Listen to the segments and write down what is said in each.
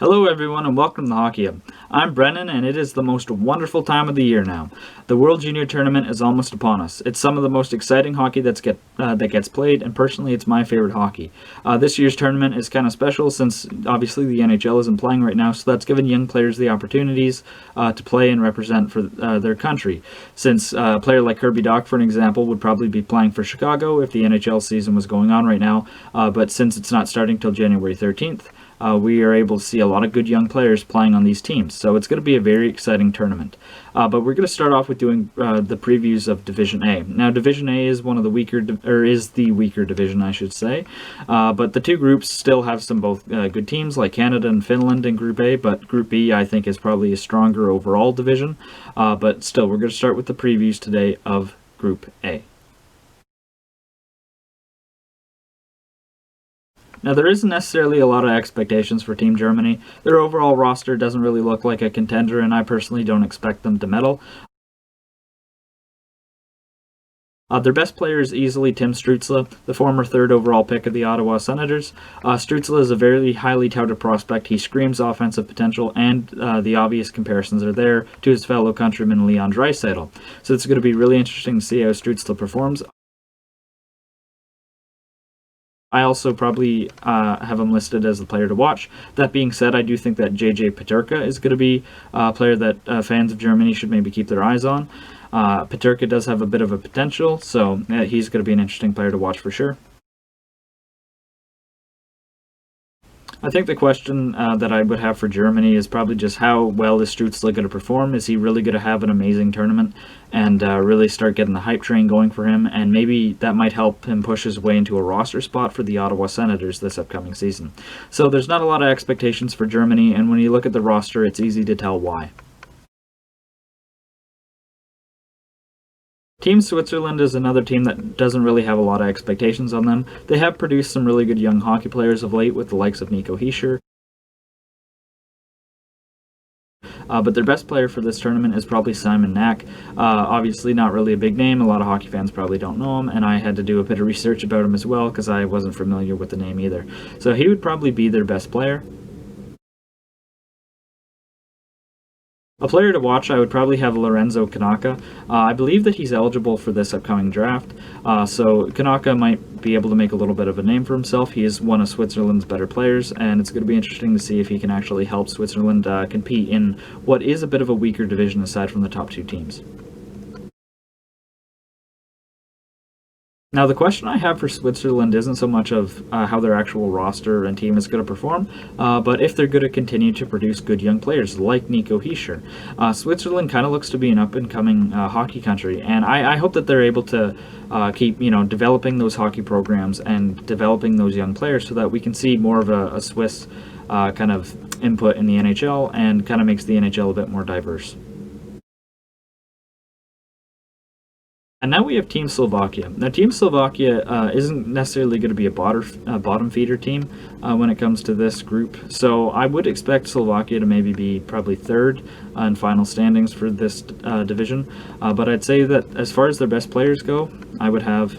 Hello everyone and welcome to the Hockey Hub. I'm Brennan and it is the most wonderful time of the year now. The World Junior Tournament is almost upon us. It's some of the most exciting hockey that gets played, and personally it's my favorite hockey. This year's tournament is kind of special since obviously the NHL isn't playing right now, so that's given young players the opportunities to play and represent for their country. Since a player like Kirby Dach, for an example, would probably be playing for Chicago if the NHL season was going on right now, but since it's not starting till January 13th, we are able to see a lot of good young players playing on these teams. So it's going to be a very exciting tournament. But we're going to start off with doing the previews of Division A. Now, Division A is one of the weaker, is the weaker division, I should say. But the two groups still have some both good teams, like Canada and Finland in Group A. But Group B, I think, is probably a stronger overall division. But still, we're going to start with the previews today of Group A. Now, there isn't necessarily a lot of expectations for Team Germany. Their overall roster doesn't really look like a contender, and I personally don't expect them to medal. Their best player is easily Tim Stützle, the former third overall pick of the Ottawa Senators. Stützle is a very highly touted prospect. He screams offensive potential, and the obvious comparisons are there to his fellow countryman Leon Draisaitl. So it's going to be really interesting to see how Stützle performs. I also probably have him listed as the player to watch. That being said, I do think that JJ Peterka is going to be a player that fans of Germany should maybe keep their eyes on. Peterka does have a bit of a potential, so he's going to be an interesting player to watch for sure. I think the question that I would have for Germany is probably just how well is Stützle going to perform? Is he really going to have an amazing tournament and really start getting the hype train going for him? And maybe that might help him push his way into a roster spot for the Ottawa Senators this upcoming season. So there's not a lot of expectations for Germany, and when you look at the roster, it's easy to tell why. Team Switzerland is another team that doesn't really have a lot of expectations on them. They have produced some really good young hockey players of late with the likes of Nico Hischier. But their best player for this tournament is probably Simon Knack. Obviously not really a big name. A lot of hockey fans probably don't know him, and I had to do a bit of research about him as well because I wasn't familiar with the name either. So he would probably be their best player. A player to watch, I would probably have Lorenzo Kanaka. I believe that he's eligible for this upcoming draft, so Kanaka might be able to make a little bit of a name for himself. He is one of Switzerland's better players, and it's going to be interesting to see if he can actually help Switzerland compete in what is a bit of a weaker division aside from the top two teams. Now, the question I have for Switzerland isn't so much of how their actual roster and team is going to perform, but if they're going to continue to produce good young players like Nico Hischier. Switzerland kind of looks to be an up-and-coming hockey country, and I hope that they're able to keep developing those hockey programs and developing those young players so that we can see more of a Swiss kind of input in the NHL and kind of makes the NHL a bit more diverse. And now we have Team Slovakia. Now, Team Slovakia isn't necessarily going to be a bottom feeder team when it comes to this group. So I would expect Slovakia to maybe be probably third in final standings for this division. But I'd say that as far as their best players go, I would have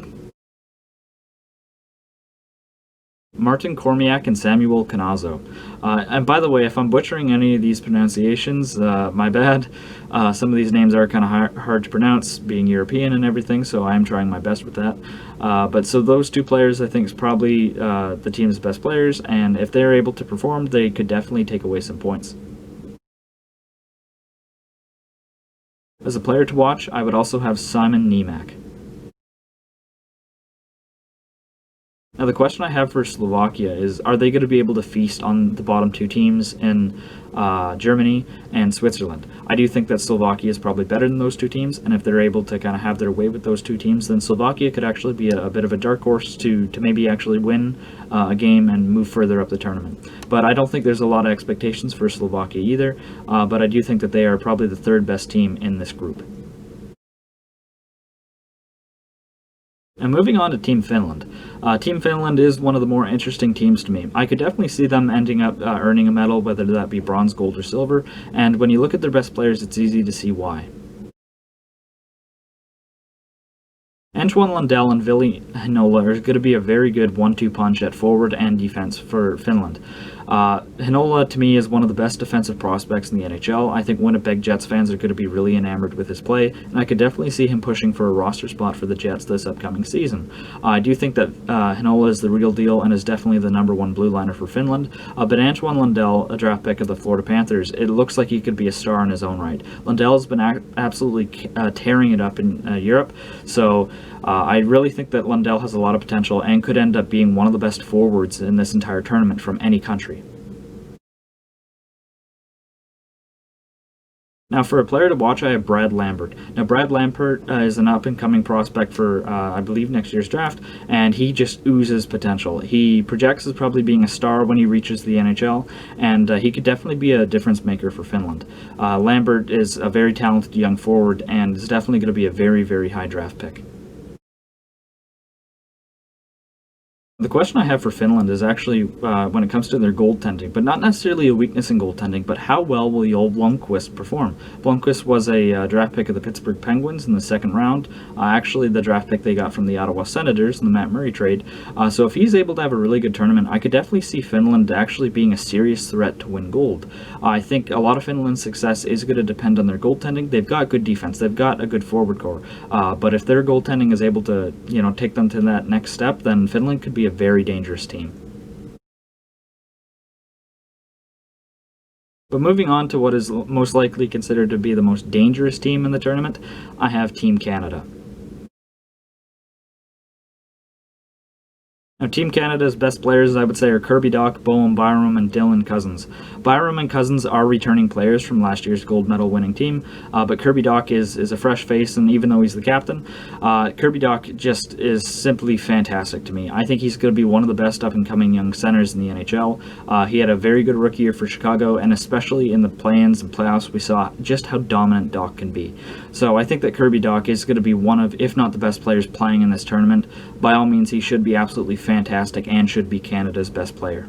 Martin Kormiak and Samuel Canazo. And by the way, if I'm butchering any of these pronunciations, my bad. Some of these names are kind of hard to pronounce, being European and everything, so I'm trying my best with that. But so those two players, I think, is probably the team's best players, and if they're able to perform, they could definitely take away some points. As a player to watch, I would also have Simon Nemec. Now, the question I have for Slovakia is, are they going to be able to feast on the bottom two teams in Germany and Switzerland? I do think that Slovakia is probably better than those two teams, and if they're able to kind of have their way with those two teams, then Slovakia could actually be a bit of a dark horse to maybe actually win a game and move further up the tournament. But I don't think there's a lot of expectations for Slovakia either, but I do think that they are probably the third best team in this group. And moving on to Team Finland. Team Finland is one of the more interesting teams to me. I could definitely see them ending up earning a medal, whether that be bronze, gold, or silver, and when you look at their best players, it's easy to see why. Antoine Lundell and Ville Heinola are going to be a very good 1-2 punch at forward and defense for Finland. Heinola, to me, is one of the best defensive prospects in the NHL. I think Winnipeg Jets fans are going to be really enamored with his play, and I could definitely see him pushing for a roster spot for the Jets this upcoming season. I do think that Heinola is the real deal and is definitely the #1 blue liner for Finland, but Antoine Lundell, a draft pick of the Florida Panthers, it looks like he could be a star in his own right. Lundell has been absolutely tearing it up in Europe, so I really think that Lundell has a lot of potential and could end up being one of the best forwards in this entire tournament from any country. Now, for a player to watch, I have Brad Lambert. Now, Brad Lambert is an up-and-coming prospect for, I believe, next year's draft, and he just oozes potential. He projects as probably being a star when he reaches the NHL, and he could definitely be a difference maker for Finland. Lambert is a very talented young forward and is definitely going to be a very, very high draft pick. The question I have for Finland is actually when it comes to their goaltending, but not necessarily a weakness in goaltending, but how well will Joel Blomqvist perform? Blomqvist was a draft pick of the Pittsburgh Penguins in the second round, actually the draft pick they got from the Ottawa Senators in the Matt Murray trade. So if he's able to have a really good tournament, I could definitely see Finland actually being a serious threat to win gold. I think a lot of Finland's success is going to depend on their goaltending. They've got good defense, they've got a good forward core, but if their goaltending is able to, take them to that next step, then Finland could be a very dangerous team. But moving on to what is most likely considered to be the most dangerous team in the tournament, I have Team Canada. Now, Team Canada's best players, I would say, are Kirby Dach, Bowen Byram, and Dylan Cozens. Byram and Cozens are returning players from last year's gold medal winning team, but Kirby Dach is a fresh face, and even though he's the captain, Kirby Dach just is simply fantastic to me. I think he's going to be one of the best up-and-coming young centers in the NHL. He had a very good rookie year for Chicago, and especially in the play-ins and playoffs, we saw just how dominant Dach can be. So I think that Kirby Dach is going to be one of, if not the best players playing in this tournament. By all means, he should be absolutely fantastic and should be Canada's best player.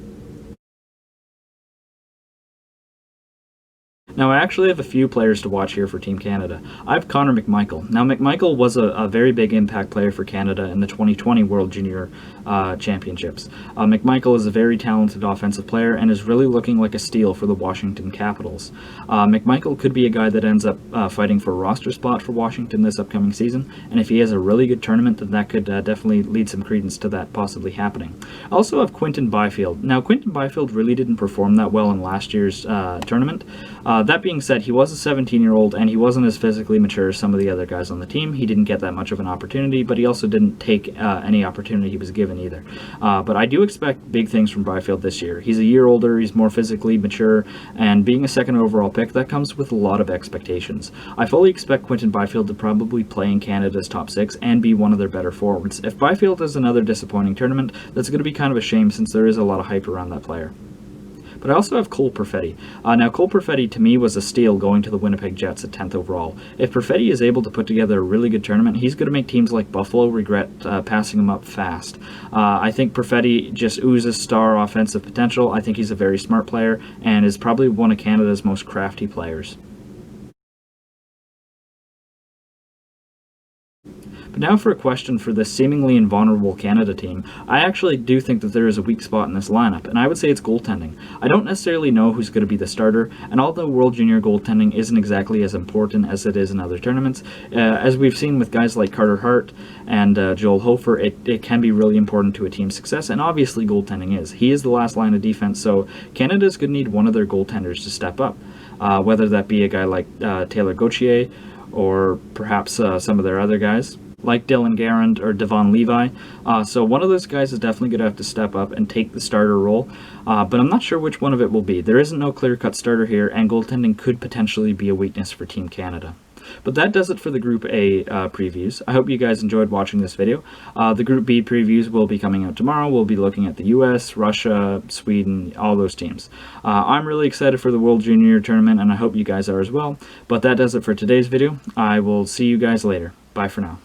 Now, I actually have a few players to watch here for Team Canada. I have Connor McMichael. Now, McMichael was a very big impact player for Canada in the 2020 World Junior Championships. McMichael is a very talented offensive player and is really looking like a steal for the Washington Capitals. McMichael could be a guy that ends up fighting for a roster spot for Washington this upcoming season, and if he has a really good tournament, then that could definitely lead some credence to that possibly happening. I also have Quinton Byfield. Now, Quinton Byfield really didn't perform that well in last year's tournament. That being said, he was a 17-year-old, and he wasn't as physically mature as some of the other guys on the team. He didn't get that much of an opportunity, but he also didn't take any opportunity he was given either. But I do expect big things from Byfield this year. He's a year older, he's more physically mature, and being a second overall pick, that comes with a lot of expectations. I fully expect Quinton Byfield to probably play in Canada's top 6 and be one of their better forwards. If Byfield has another disappointing tournament, that's going to be kind of a shame since there is a lot of hype around that player. But I also have Cole Perfetti. Now, Cole Perfetti, to me, was a steal going to the Winnipeg Jets at 10th overall. If Perfetti is able to put together a really good tournament, he's going to make teams like Buffalo regret passing him up fast. I think Perfetti just oozes star offensive potential. I think he's a very smart player and is probably one of Canada's most crafty players. But now for a question for the seemingly invulnerable Canada team. I actually do think that there is a weak spot in this lineup, and I would say it's goaltending. I don't necessarily know who's going to be the starter, and although World Junior goaltending isn't exactly as important as it is in other tournaments, as we've seen with guys like Carter Hart and Joel Hofer, it can be really important to a team's success, and obviously goaltending is. He is the last line of defense, so Canada's going to need one of their goaltenders to step up, whether that be a guy like Taylor Gauthier or perhaps some of their other guys like Dylan Garand or Devon Levi. So one of those guys is definitely going to have to step up and take the starter role, but I'm not sure which one of it will be. There isn't no clear-cut starter here, and goaltending could potentially be a weakness for Team Canada. But that does it for the Group A previews. I hope you guys enjoyed watching this video. The Group B previews will be coming out tomorrow. We'll be looking at the US, Russia, Sweden, all those teams. I'm really excited for the World Junior Tournament, and I hope you guys are as well. But that does it for today's video. I will see you guys later. Bye for now.